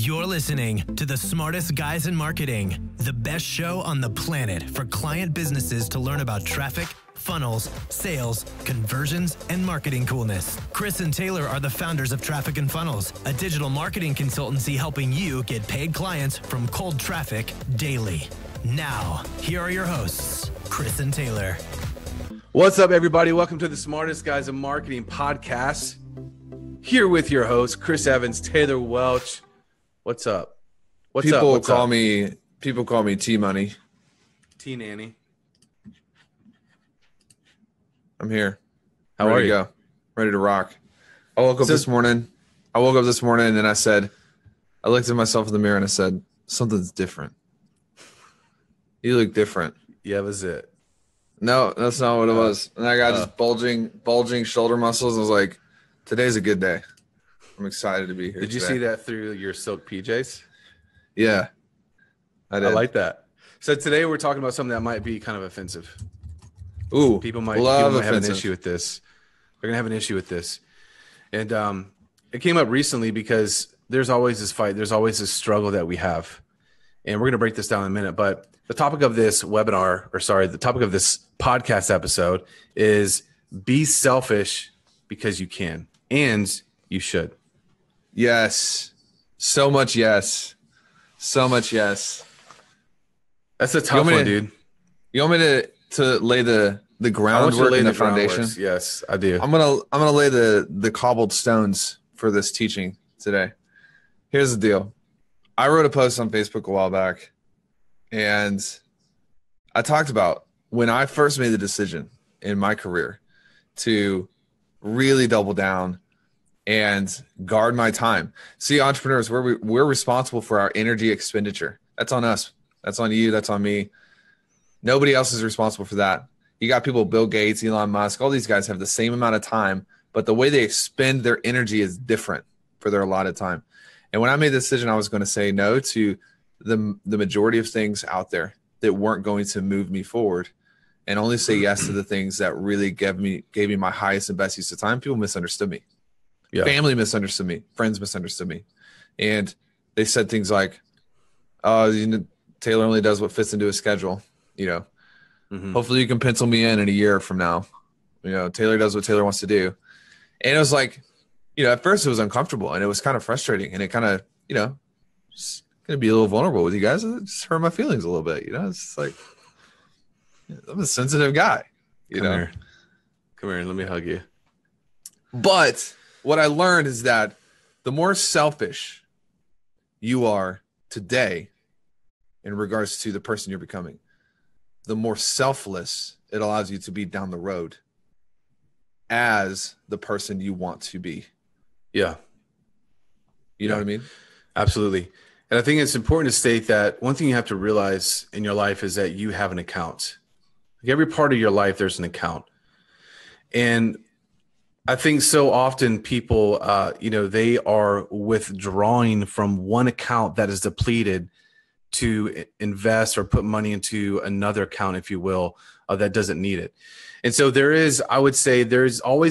You're listening to the smartest guys in marketing, the best show on the planet for client businesses to learn about traffic, funnels, sales, conversions, and marketing coolness. Chris and Taylor are the founders of Traffic and Funnels, a digital marketing consultancy helping you get paid clients from cold traffic daily. Now, here are your hosts, Chris and Taylor. What's up, everybody? Welcome to the Smartest Guys in Marketing podcast. Here with your host, Chris Evans, Taylor Welch. What's up? People call me T-Money. T-Nanny. I'm here. How are you? Go. Ready to rock. I woke up this morning and then I looked at myself in the mirror and I said, something's different. You look different. Yeah, that was it. No, that's not what it was. And I got just bulging shoulder muscles. I was like, today's a good day. I'm excited to be here. Did you see that through your silk PJs? Yeah, I did. I like that. So today we're talking about something that might be kind of offensive. Ooh, people might have an issue with this. They're going to have an issue with this. And it came up recently because there's always this fight. There's always this struggle that we have. And we're going to break this down in a minute. But the topic of this the topic of this podcast episode is be selfish because you can and you should. Yes. So much yes. So much yes. That's a tough one, dude. You want me to lay the groundwork and the foundation? Yes, I do. I'm gonna lay the cobbled stones for this teaching today. Here's the deal. I wrote a post on Facebook a while back, and I talked about when I first made the decision in my career to really double down and guard my time. See, entrepreneurs, we're responsible for our energy expenditure. That's on us. That's on you. That's on me. Nobody else is responsible for that. You got people, Bill Gates, Elon Musk, all these guys have the same amount of time, but the way they expend their energy is different for their allotted time. And when I made the decision, I was going to say no to the majority of things out there that weren't going to move me forward and only say yes to the things that really gave me my highest and best use of time. People misunderstood me. Yeah. Family misunderstood me. Friends misunderstood me. And they said things like, Taylor only does what fits into his schedule. Hopefully you can pencil me in a year from now. Taylor does what Taylor wants to do. And it was like, at first it was uncomfortable and it was kind of frustrating. And it kind of, just going to be a little vulnerable with you guys. It just hurt my feelings a little bit. It's just like, I'm a sensitive guy. Come here and let me hug you. But what I learned is that the more selfish you are today in regards to the person you're becoming, the more selfless it allows you to be down the road as the person you want to be. Yeah. You know what I mean? Absolutely. And I think it's important to state that one thing you have to realize in your life is that you have an account. Like every part of your life, there's an account. And I think so often people, they are withdrawing from one account that is depleted to invest or put money into another account, if you will, that doesn't need it. And so there's always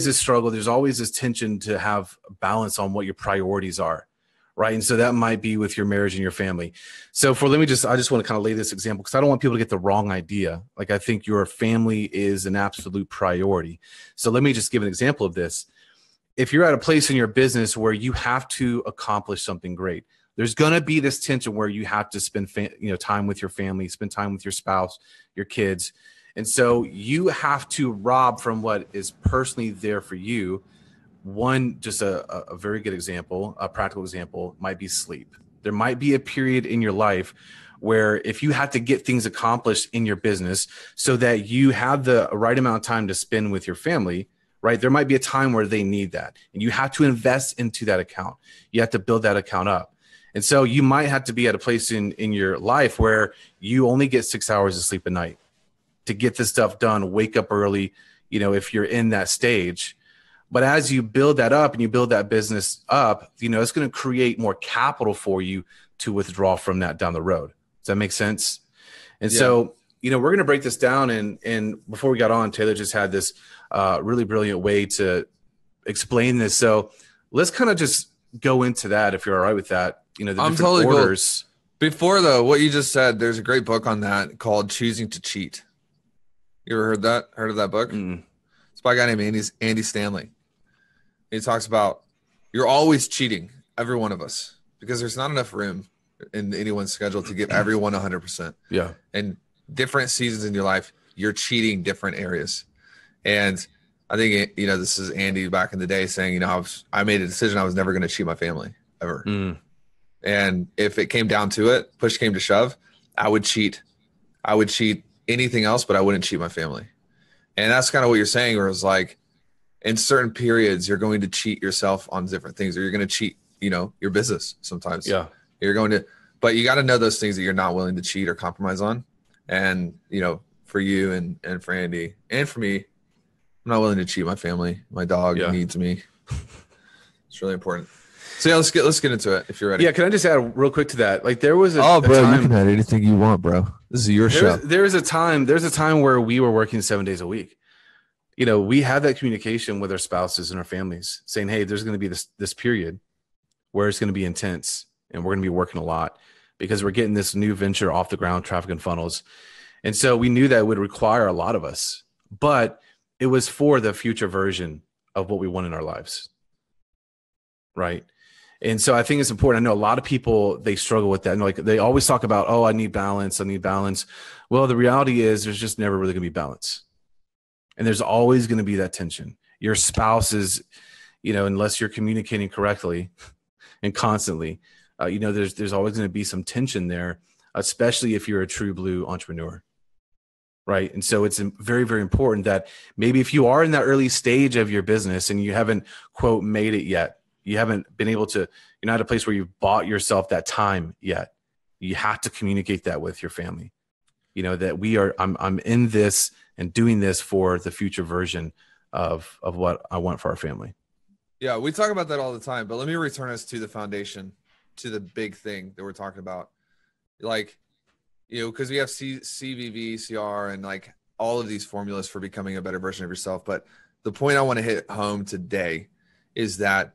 this struggle. There's always this tension to have balance on what your priorities are, right? And so that might be with your marriage and your family. So I just want to kind of lay this example because I don't want people to get the wrong idea. Like I think your family is an absolute priority. So let me just give an example of this. If you're at a place in your business where you have to accomplish something great, there's going to be this tension where you have to spend time with your family, spend time with your spouse, your kids. And so you have to rob from what is personally there for you. One, just a very good example, a practical example might be sleep. There might be a period in your life where if you have to get things accomplished in your business so that you have the right amount of time to spend with your family, right? There might be a time where they need that and you have to invest into that account. You have to build that account up. And so you might have to be at a place in your life where you only get 6 hours of sleep a night to get this stuff done, wake up early, if you're in that stage. But as you build that up and you build that business up, it's going to create more capital for you to withdraw from that down the road. Does that make sense? And so, we're going to break this down. And before we got on, Taylor just had this really brilliant way to explain this. So let's kind of just go into that if you're all right with that. You know, the I'm different totally orders. Cool. Before though, what you just said, there's a great book on that called Choosing to Cheat. You ever heard that? Heard of that book? It's by a guy named Andy Stanley. He talks about you're always cheating, every one of us, because there's not enough room in anyone's schedule to give everyone 100%. Yeah. And different seasons in your life, you're cheating different areas. And I think, you know, this is Andy back in the day saying, you know, I made a decision I was never going to cheat my family ever. And if it came down to it, push came to shove, I would cheat. I would cheat anything else, but I wouldn't cheat my family. And that's kind of what you're saying, where it's like in certain periods, you're going to cheat yourself on different things, or you're going to cheat, you know, your business sometimes. Yeah. You're going to, but you got to know those things that you're not willing to cheat or compromise on. And, you know, for you and for Andy and for me, I'm not willing to cheat my family. My dog needs me. It's really important. So yeah, let's get into it if you're ready. Yeah, can I just add real quick to that? Like there was bro, you can add anything you want, bro. This is your show. There's a time where we were working 7 days a week. You know, we had that communication with our spouses and our families saying, hey, there's going to be this period where it's going to be intense and we're going to be working a lot because we're getting this new venture off the ground, traffic and funnels. And so we knew that would require a lot of us, but it was for the future version of what we want in our lives. Right. And so I think it's important. I know a lot of people, they struggle with that. And like they always talk about, oh, I need balance. Well, the reality is there's just never really going to be balance. And there's always going to be that tension. Your spouse is, you know, unless you're communicating correctly and constantly, you know, there's always going to be some tension there, especially if you're a true blue entrepreneur. Right. And so it's very, very important that maybe if you are in that early stage of your business and you haven't, quote, made it yet, you haven't been able to, you're not at a place where you've bought yourself that time yet. You have to communicate that with your family. You know, that I'm in this and doing this for the future version of what I want for our family. Yeah, we talk about that all the time, but let me return us to the foundation, to the big thing that we're talking about. Like, you know, because we have CVV, CR, and like all of these formulas for becoming a better version of yourself. But the point I want to hit home today is that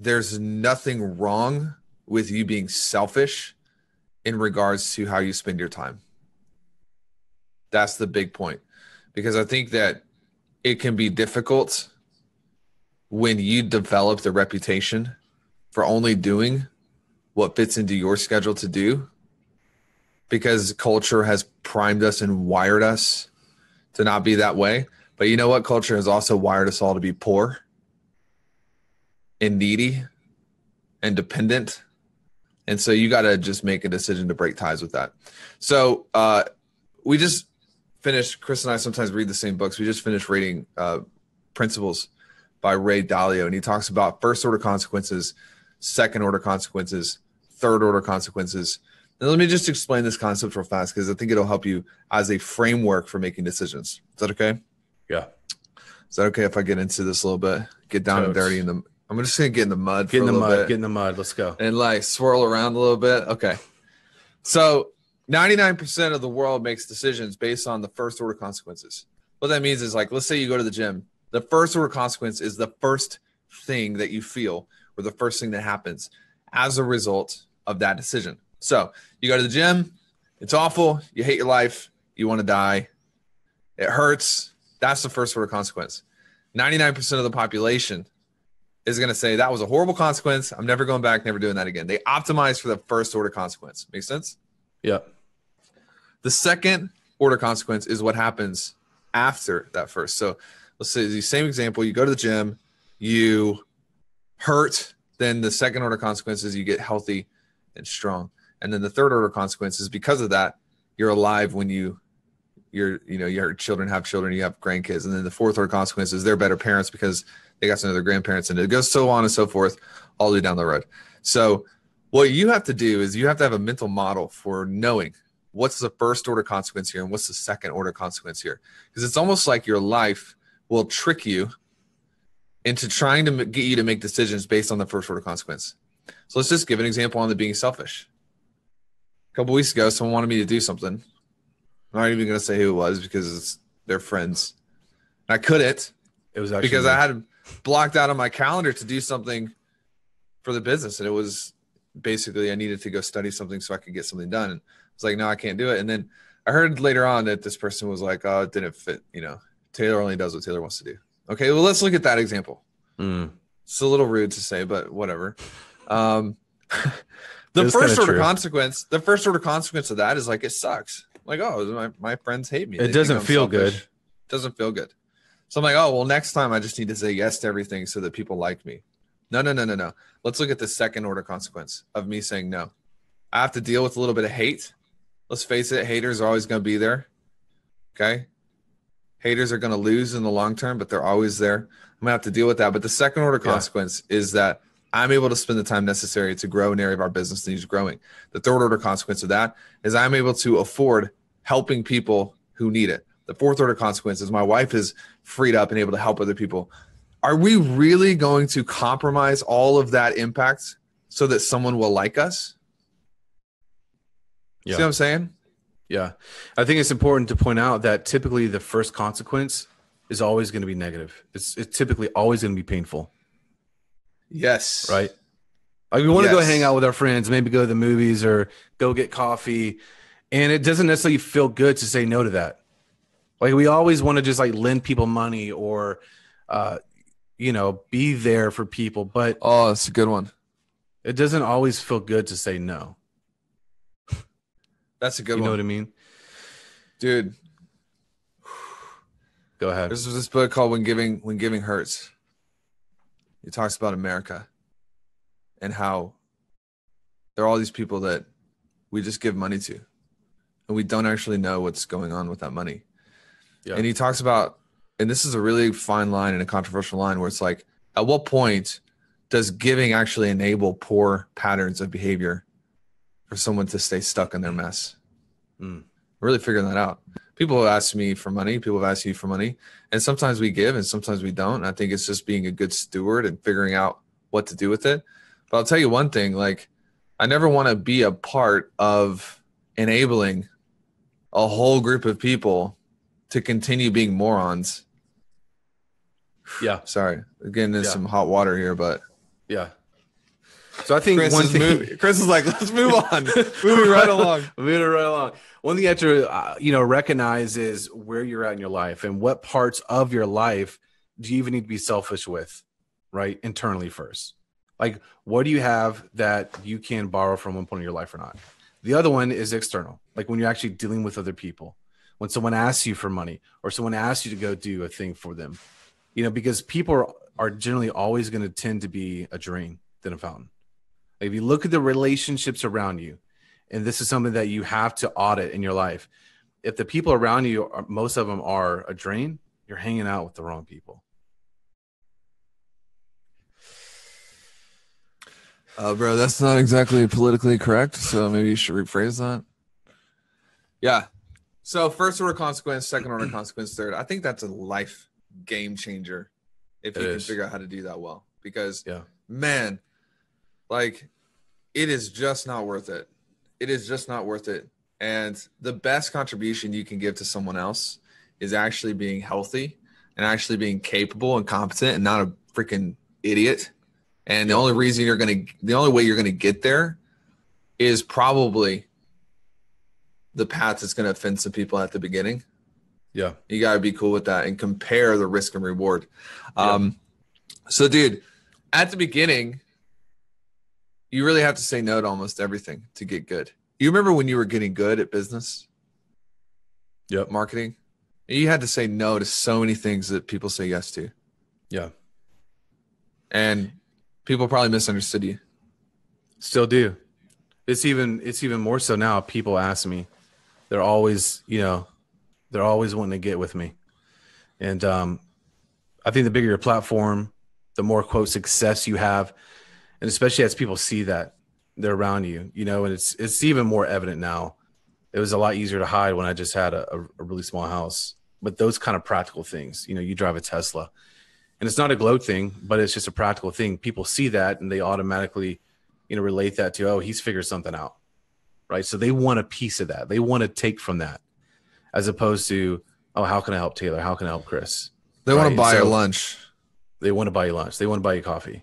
there's nothing wrong with you being selfish in regards to how you spend your time. That's the big point, because I think that it can be difficult when you develop the reputation for only doing what fits into your schedule to do, because culture has primed us and wired us to not be that way. But you know what? Culture has also wired us all to be poor and needy and dependent. And so you got to just make a decision to break ties with that. So we just finished, Chris and I sometimes read the same books. We just finished reading Principles by Ray Dalio. And he talks about first order consequences, second order consequences, third order consequences. Now, let me just explain this concept real fast, because I think it'll help you as a framework for making decisions. Is that okay? Yeah. Is that okay if I get into this a little bit? Get down and dirty in the, I'm just going to get in the mud Get in the mud. Let's go. And like swirl around a little bit. Okay. So 99% of the world makes decisions based on the first order consequences. What that means is, like, let's say you go to the gym. The first order consequence is the first thing that you feel, or the first thing that happens as a result of that decision. So you go to the gym. It's awful. You hate your life. You want to die. It hurts. That's the first order consequence. 99% of the population is going to say that was a horrible consequence. I'm never going back, never doing that again. They optimize for the first order consequence. Make sense? Yeah. The second order consequence is what happens after that first. So let's say the same example, you go to the gym, you hurt, then the second order consequence is you get healthy and strong. And then the third order consequence is, because of that, you're alive when your children have children, you have grandkids. And then the fourth order consequence is they're better parents because they got to know their grandparents, and it goes so on and so forth all the way down the road. So what you have to do is you have to have a mental model for knowing what's the first order consequence here and what's the second order consequence here. Because it's almost like your life will trick you into trying to get you to make decisions based on the first order consequence. So let's just give an example on the being selfish. A couple weeks ago, someone wanted me to do something. I'm not even going to say who it was because they're friends. And I couldn't. It was actually because I had blocked out on my calendar to do something for the business. And it was basically, I needed to go study something so I could get something done. And I was like, no, I can't do it. And then I heard later on that this person was like, oh, it didn't fit. You know, Taylor only does what Taylor wants to do. Okay, well, let's look at that example. It's a little rude to say, but whatever. The first order consequence of that is like, it sucks. Like, oh, my friends hate me. It doesn't feel good. It doesn't feel good. So I'm like, oh, well, next time I just need to say yes to everything so that people like me. No. Let's look at the second order consequence of me saying no. I have to deal with a little bit of hate. Let's face it, haters are always going to be there. Okay? Haters are going to lose in the long term, but they're always there. I'm going to have to deal with that. But the second order consequence is that I'm able to spend the time necessary to grow an area of our business that is growing. The third order consequence of that is I'm able to afford helping people who need it. The fourth order consequence is my wife is freed up and able to help other people. Are we really going to compromise all of that impact so that someone will like us? Yeah. See what I'm saying? Yeah. I think it's important to point out that typically the first consequence is always going to be negative. It's typically always going to be painful. Yes. Right? Like we want to go hang out with our friends, maybe go to the movies or go get coffee. And it doesn't necessarily feel good to say no to that. Like we always want to just like lend people money or, be there for people. But oh, that's a good one. It doesn't always feel good to say no. That's a good one. You know what I mean? Dude. Go ahead. There's this book called When Giving Hurts. It talks about America and how there are all these people that we just give money to and we don't actually know what's going on with that money. Yeah. And he talks about, and this is a really fine line and a controversial line where it's like, at what point does giving actually enable poor patterns of behavior for someone to stay stuck in their mess? Really figuring that out. People have asked me for money. People have asked you for money. And sometimes we give and sometimes we don't. And I think it's just being a good steward and figuring out what to do with it. But I'll tell you one thing, like I never want to be a part of enabling a whole group of people to continue being morons. Yeah. Sorry. Getting in some hot water here, but yeah. So I think Chris is like, let's move on. Moving right along. Moving right along. One thing you have to, recognize is where you're at in your life and what parts of your life do you even need to be selfish with, right? Internally first. Like, what do you have that you can borrow from one point in your life or not? The other one is external. Like when you're actually dealing with other people, when someone asks you for money or someone asks you to go do a thing for them, because people are generally always going to tend to be a drain than a fountain. If you look at the relationships around you, and this is something that you have to audit in your life, if the people around you, most of them are a drain, you're hanging out with the wrong people. Bro, that's not exactly politically correct, so maybe you should rephrase that. Yeah. So first order consequence, second order consequence, third. I think that's a life game changer if you can figure out how to do that well. Because, man, like, it is just not worth it. It is just not worth it. And the best contribution you can give to someone else is actually being healthy and actually being capable and competent and not a freaking idiot. And the only way you're going to get there is probably the path that's going to offend some people at the beginning. Yeah. You got to be cool with that and compare the risk and reward. So dude, at the beginning, you really have to say no to almost everything to get good. You remember when you were getting good at business? Yep. Marketing? You had to say no to so many things that people say yes to. Yeah. And people probably misunderstood you. Still do. It's even more so now. People ask me. They're always wanting to get with me. And I think the bigger your platform, the more quote success you have. And especially as people see that they're around you, and it's even more evident now. It was a lot easier to hide when I just had a really small house. But those kind of practical things, you drive a Tesla. And it's not a gloat thing, but it's just a practical thing. People see that and they automatically, relate that to, oh, he's figured something out, right? So they want a piece of that. They want to take from that as opposed to, oh, how can I help Taylor? How can I help Chris? They want to buy your lunch. They want to buy you lunch. They want to buy you coffee.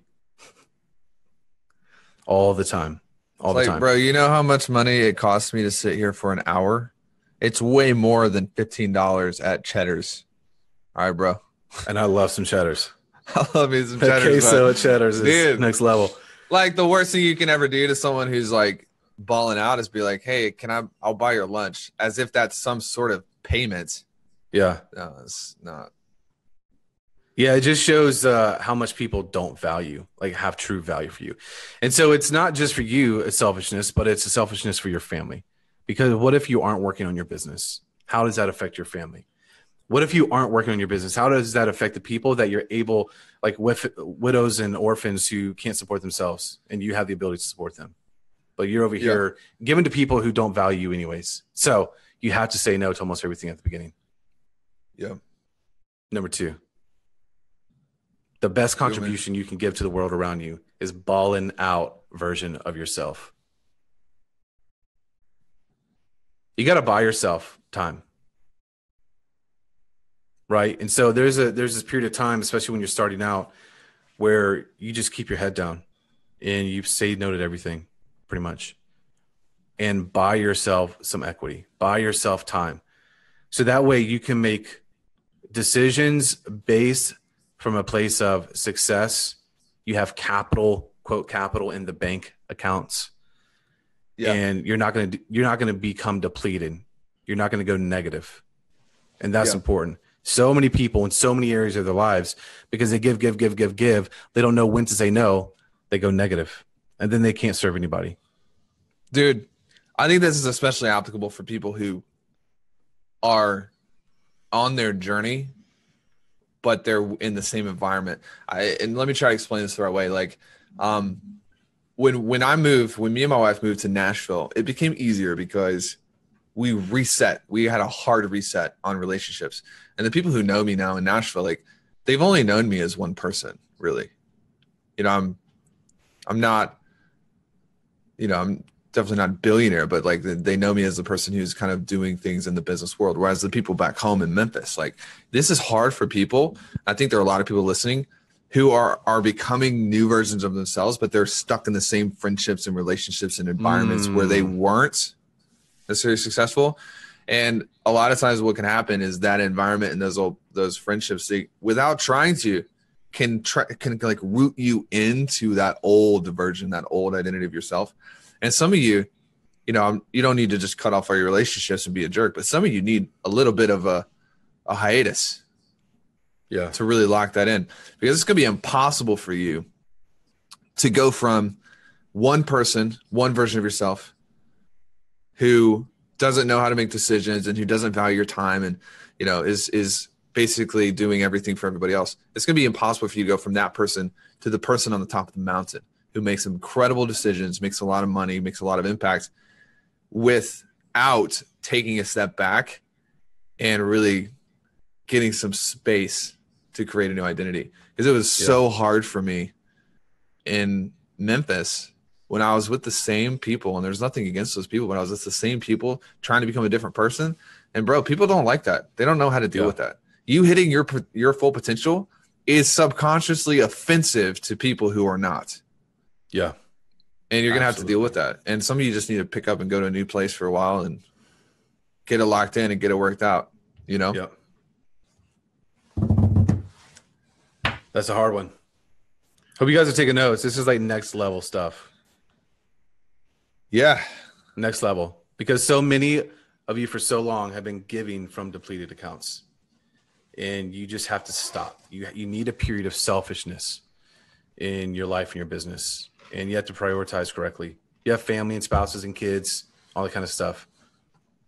all the time. All the Like, time. bro, you know how much money it costs me to sit here for an hour? It's way more than $15 at Cheddar's. All right, bro. And I love some Cheddars. I love me some The Cheddar's, queso bro. at Cheddar's is Dude. next level. Like, the worst thing you can ever do to someone who's like balling out is be like, hey, I'll buy your lunch, as if that's some sort of payment. Yeah. No, it's not. Yeah, it just shows how much people don't value, like have true value for you. And so it's not just for you, a selfishness, but it's a selfishness for your family. Because what if you aren't working on your business? How does that affect your family? What if you aren't working on your business? How does that affect the people that you're able, like with widows and orphans who can't support themselves, and you have the ability to support them? But you're over here giving to people who don't value you anyways. So you have to say no to almost everything at the beginning. Yeah. Number 2. The best contribution you can give to the world around you is balling out version of yourself. You got to buy yourself time. Right? And so there's this period of time, especially when you're starting out, where you just keep your head down and you say no to everything pretty much, and buy yourself some equity, buy yourself time. So that way you can make decisions based from a place of success. You have capital, quote, capital in the bank accounts. Yeah. And you're not going to become depleted. You're not going to go negative. And that's important. So many people in so many areas of their lives, because they give. They don't know when to say no. They go negative, and then they can't serve anybody. Dude, I think this is especially applicable for people who are on their journey, but they're in the same environment. And let me try to explain this the right way. Like, when me and my wife moved to Nashville, it became easier because we reset. We had a hard reset on relationships. And the people who know me now in Nashville, like, they've only known me as one person, really. You know, I'm not, you know, I'm definitely not a billionaire, but like they know me as the person who's kind of doing things in the business world. Whereas the people back home in Memphis, like, this is hard for people. I think there are a lot of people listening who are becoming new versions of themselves, but they're stuck in the same friendships and relationships and environments where they weren't necessarily successful. And a lot of times what can happen is that environment and those friendships, they, without trying to, can like root you into that old version, that old identity of yourself. And some of you, you know, you don't need to just cut off all your relationships and be a jerk, but some of you need a little bit of a hiatus, to really lock that in, because it's going to be impossible for you to go from one person, one version of yourself who doesn't know how to make decisions and who doesn't value your time and, you know, is basically doing everything for everybody else. It's going to be impossible for you to go from that person to the person on the top of the mountain who makes incredible decisions, makes a lot of money, makes a lot of impact, without taking a step back and really getting some space to create a new identity. Because it was so hard for me in Memphis when I was with the same people, and there's nothing against those people, but I was with the same people trying to become a different person. And bro, people don't like that. They don't know how to deal with that. You hitting your full potential is subconsciously offensive to people who are not. Yeah. And you're going to have to deal with that. And some of you just need to pick up and go to a new place for a while and get it locked in and get it worked out, you know? Yep. That's a hard one. Hope you guys are taking notes. This is like next level stuff. Yeah. Next level. Because so many of you for so long have been giving from depleted accounts. And you just have to stop. You need a period of selfishness in your life and your business. And you have to prioritize correctly. You have family and spouses and kids, all that kind of stuff.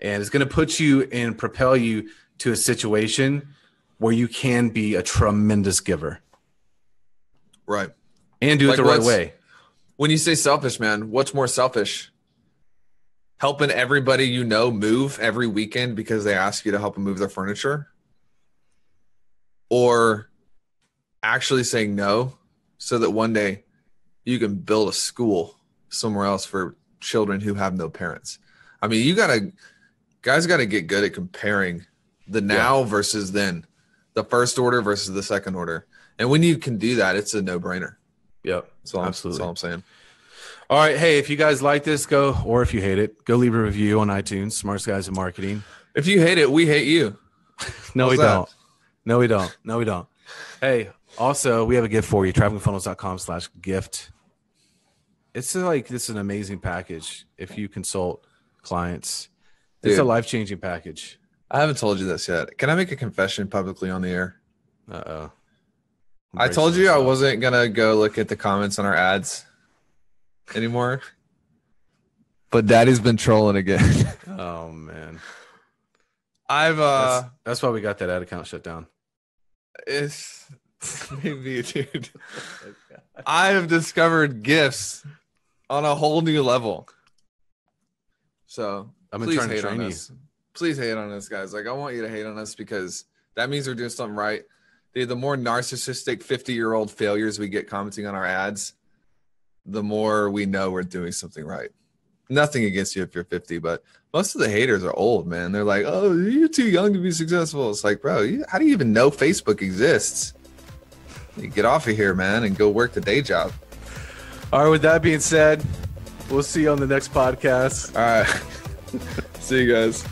And it's going to put you and propel you to a situation where you can be a tremendous giver. Right. And do it the right way. When you say selfish, man, what's more selfish? Helping everybody you know move every weekend because they ask you to help them move their furniture? Or actually saying no so that one day you can build a school somewhere else for children who have no parents? I mean, guys got to get good at comparing the now versus then, the first order versus the second order. And when you can do that, it's a no-brainer. Yep. That's all I'm saying. All right. Hey, if you guys like this, or if you hate it, go leave a review on iTunes, Smartest Guys in Marketing. If you hate it, we hate you. No, How's we that? don't. No, we don't. No, we don't. Hey, also, we have a gift for you, travelingfunnels.com/gift. It's like, this is an amazing package if you consult clients. It's a Dude. life-changing package. I haven't told you this yet. Can I make a confession publicly on the air? Uh-oh. I told you I wasn't going to go look at the comments on our ads anymore. But Daddy's been trolling again. Oh, man. I've That's why we got that ad account shut down. it's maybe, dude. I have discovered gifts on a whole new level. So I've been please trying to hate train on you. us. Please hate on us, guys. Like, I want you to hate on us because that means we're doing something right. Dude, the more narcissistic 50-year-old failures we get commenting on our ads, the more we know we're doing something right. Nothing against you if you're 50, but most of the haters are old, man. They're like, oh, you're too young to be successful. It's like, bro, how do you even know Facebook exists? You get off of here, man, and go work the day job. All right, with that being said, we'll see you on the next podcast. All right. See you guys.